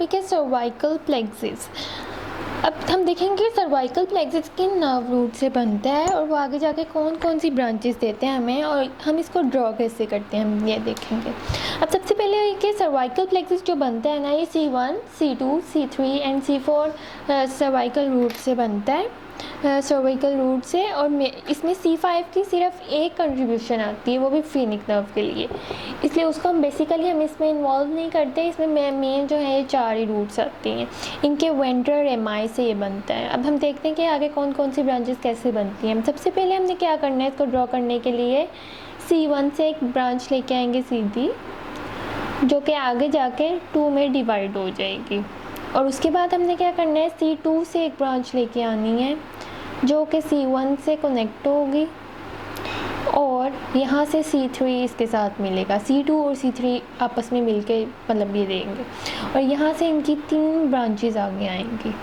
Topic है cervical plexus. अब हम देखेंगे सर्वाइकल प्लेक्सिस किन नर्व रूट से बनता है और वो आगे जाके कौन कौन सी ब्रांचेस देते हैं हमें, और हम इसको ड्रॉ कैसे करते हैं हम ये देखेंगे। अब सबसे पहले कि सर्वाइकल प्लेक्सिस जो बनता है ना, ये C1, C2, C3 and C4 cervical root से बनता है, सर्वाइकल रूट से। और इसमें C5 की सिर्फ एक कंट्रीब्यूशन आती है, वो भी फेनिक नर्व के लिए, इसलिए उसको हम बेसिकली हम इसमें इन्वॉल्व नहीं करते। इसमें मेन जो है ये 4 ही रूट्स आती हैं, इनके वेंट्रल एमाई से ये बनता है। अब हम देखते हैं कि आगे कौन कौन सी ब्रांचेस कैसे बनती हैं। सबसे पहले हमने क्या करना है, इसको ड्रॉ करने के लिए C1 से एक ब्रांच लेके आएंगे सीधी, जो कि आगे जाके 2 में डिवाइड हो जाएगी। और उसके बाद हमने क्या करना है, C2 से एक ब्रांच लेके आनी है जो कि C1 से कनेक्ट होगी, और यहाँ से C3 इसके साथ मिलेगा। C2 और C3 आपस में मिलके मतलब ये देंगे, और यहाँ से इनकी 3 ब्रांचेस आगे आएंगी।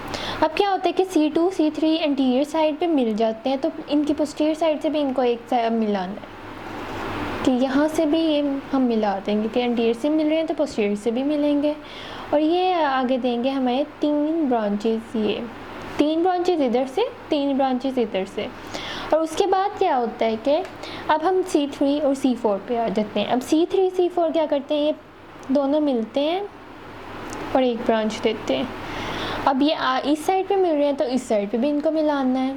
अब क्या होता है कि C2, C3 एंटीरियर साइड पे मिल जाते हैं, तो इनकी पोस्टीरियर साइड से भी इनको एक साइड मिलाना है कि यहाँ से भी ये हम मिला देंगे कि एंटीरियर से मिल रहे हैं तो पोस्टीरियर से भी मिलेंगे। और ये आगे देंगे हमें 3 ब्रांचेस, ये 3 ब्रांचेस इधर से, 3 ब्रांचेस इधर से। और उसके बाद क्या होता है कि अब हम C3 और C4 पे आ जाते हैं। अब C3 C4 क्या करते हैं, ये दोनों मिलते हैं और एक ब्रांच देते हैं। अब ये इस साइड पे मिल रहे हैं तो इस साइड पे भी इनको मिलाना है।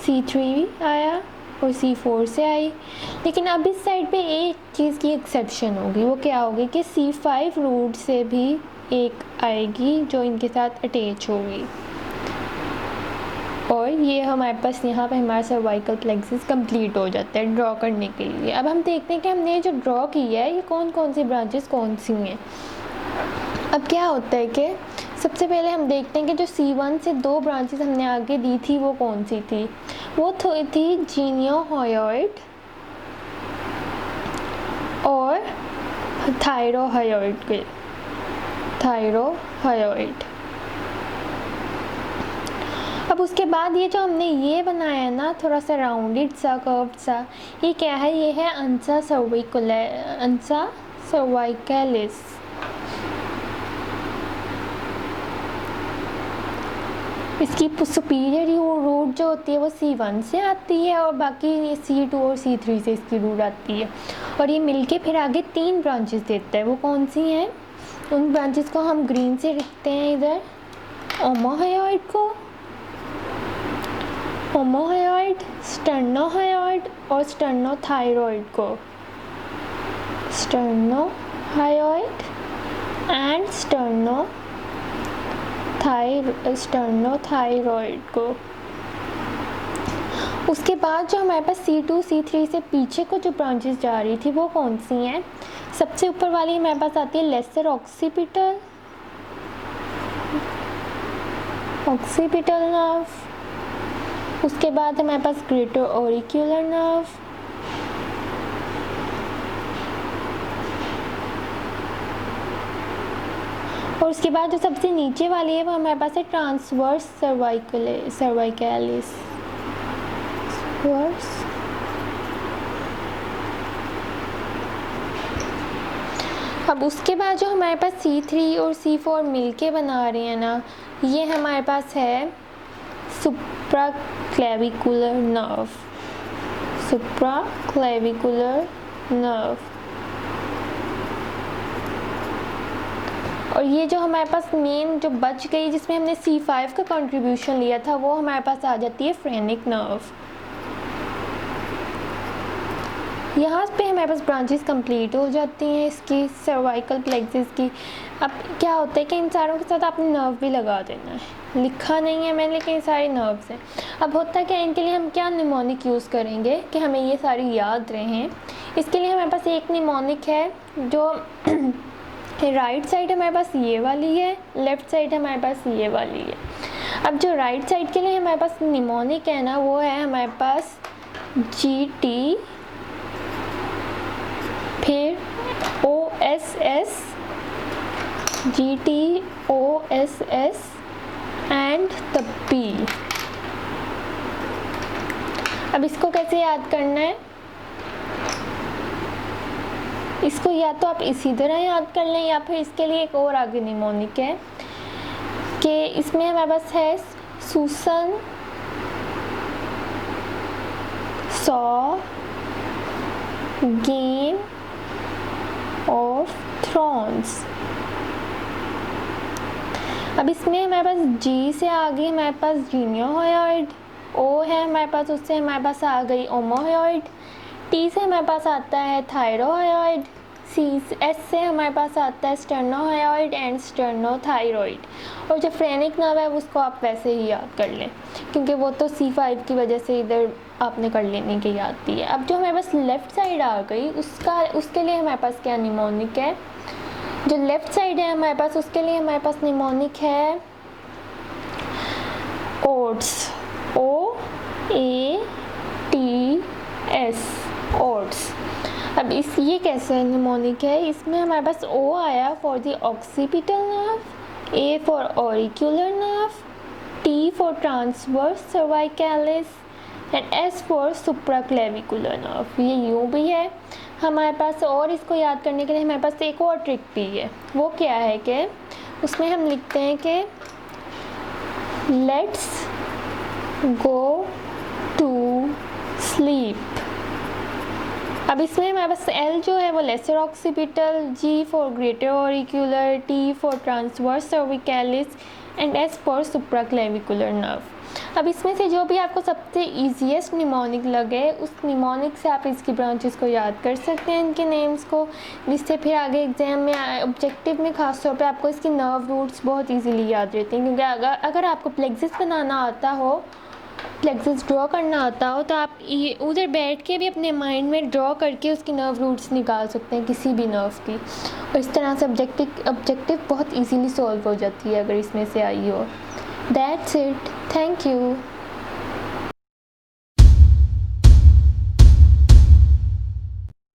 C3 भी आया और C4 से आई, लेकिन अब इस साइड पे एक चीज़ की एक्सेप्शन होगी। वो क्या होगी कि C5 रूट से भी एक आएगी जो इनके साथ अटैच होगी, और ये हमारे पास यहाँ पे हमारा सर्वाइकल प्लेक्सिस कंप्लीट हो जाता है ड्रॉ करने के लिए। अब हम देखते हैं कि हमने जो ड्रॉ किया है ये कौन कौन सी ब्रांचेस कौन सी हैं। अब क्या होता है कि सबसे पहले हम देखते हैं कि जो C1 से 2 ब्रांचेस हमने आगे दी थी वो कौन सी थी। वो थी जीनियोहायोइड और थायरोहायोइड। अब उसके बाद ये जो हमने ये बनाया है ना, थोड़ा सा राउंडेड सा कर्व्ड सा, ये क्या है, ये है अंसा सर्वाइकलिस। इसकी सुपीरियर रूट जो होती है वो C1 से आती है, और बाकी ये C2 और C3 से इसकी रूट आती है। और ये मिलके फिर आगे 3 ब्रांचेस देता है। वो कौन सी हैं, उन ब्रांचेस को हम ग्रीन से लिखते हैं इधर। ओमोहायोइड, स्टर्नोहायोइड और स्टर्नोथायरॉइड को, स्टर्नोहायोइड एंड स्टर्नोथायरॉइड को। उसके बाद जो हमारे पास C2 C3 से पीछे को जो ब्रांचेस जा रही थी वो कौन सी हैं। सबसे ऊपर वाली हमारे पास आती है लेसर ऑक्सीपिटल नर्व। उसके बाद हमारे पास ग्रेटर ऑरिक्यूलर नर्व, और उसके बाद जो सबसे नीचे वाली है वो हमारे पास है ट्रांसवर्स सर्वाइकलिस। अब उसके बाद जो हमारे पास C3 और C4 मिलके बना रहे हैं ना, ये हमारे पास है सुप्राक्लेविकुलर नर्व। और ये जो हमारे पास मेन जो बच गई जिसमें हमने C5 का कंट्रीब्यूशन लिया था वो हमारे पास आ जाती है फ्रेनिक नर्व। यहाँ पे हमारे पास ब्रांचेस कंप्लीट हो जाती हैं इसकी सर्वाइकल प्लेक्सिस की। अब क्या होता है कि इन सारों के साथ आपने नर्व भी लगा देना है, लिखा नहीं है मैंने लेकिन ये सारे नर्व्स हैं। अब होता है कि इनके लिए हम क्या निमोनिक यूज़ करेंगे कि हमें ये सारी याद रहें। इसके लिए हमारे पास एक निमोनिक है जो राइट साइड हमारे पास ये वाली है, लेफ़्ट साइड हमारे पास ये वाली है। अब जो राइट साइड के लिए हमारे पास निमोनिक है ना, वो है हमारे पास GT, फिर OSS, एंड द P। अब इसको कैसे याद करना है, इसको या तो आप इसी तरह याद कर लें या फिर इसके लिए एक और आगे निमोनिक है कि इसमें हमारे पास है Susan, saw, game of thrones. अब इसमें हमारे पास जी से आ गई हमारे पास जीनियोहयोइड, ओ है हमारे पास, उससे हमारे पास आ गई ओमोहयोइड, टी से हमारे पास आता है थायरोहयोइड, सी एस से हमारे पास आता है स्टर्नोहयोइड एंड स्टर्नोथायरॉइड। और जो फ्रेनिक नर्व है उसको आप वैसे ही याद कर लें क्योंकि वो तो C5 की वजह से इधर आपने कर लेने की याद दी है। अब जो हमारे पास लेफ़्ट साइड आ गई उसके लिए हमारे पास क्या निमोनिक है, जो लेफ़्ट साइड है हमारे पास उसके लिए हमारे पास निमोनिक है ओट्स, OATS, ओट्स। अब ये कैसे निमोनिक है, इसमें हमारे पास O आया for the occipital nerve, A for auricular nerve, T for transverse cervicalis and S for supraclavicular nerve. ये यूँ भी है हमारे पास। और इसको याद करने के लिए हमारे पास एक और ट्रिक भी है, वो क्या है कि उसमें हम लिखते हैं कि लेट्स गो टू स्लीप। अब इसमें हमारे पास L जो है वो lesser occipital, G for greater auricular, T for transverse cervicalis and S for supraclavicular nerve. अब इसमें से जो भी आपको सबसे ईजीएस्ट निमोनिक लगे उस निमोनिक से आप इसकी ब्रांचेस को याद कर सकते हैं, इनके नेम्स को, जिससे फिर आगे एग्जाम में ऑब्जेक्टिव में खास तौर पे आपको इसकी नर्व रूट्स बहुत इजीली याद रहती हैं। क्योंकि अगर आपको प्लेक्सिस बनाना आता हो, प्लेक्सिस ड्रॉ करना आता हो, तो आप उधर बैठ के भी अपने माइंड में ड्रॉ करके उसकी नर्व रूट्स निकाल सकते हैं किसी भी नर्व की, और इस तरह से ऑब्जेक्टिव बहुत इजीली सॉल्व हो जाती है अगर इसमें से आई हो। That's it. Thank you.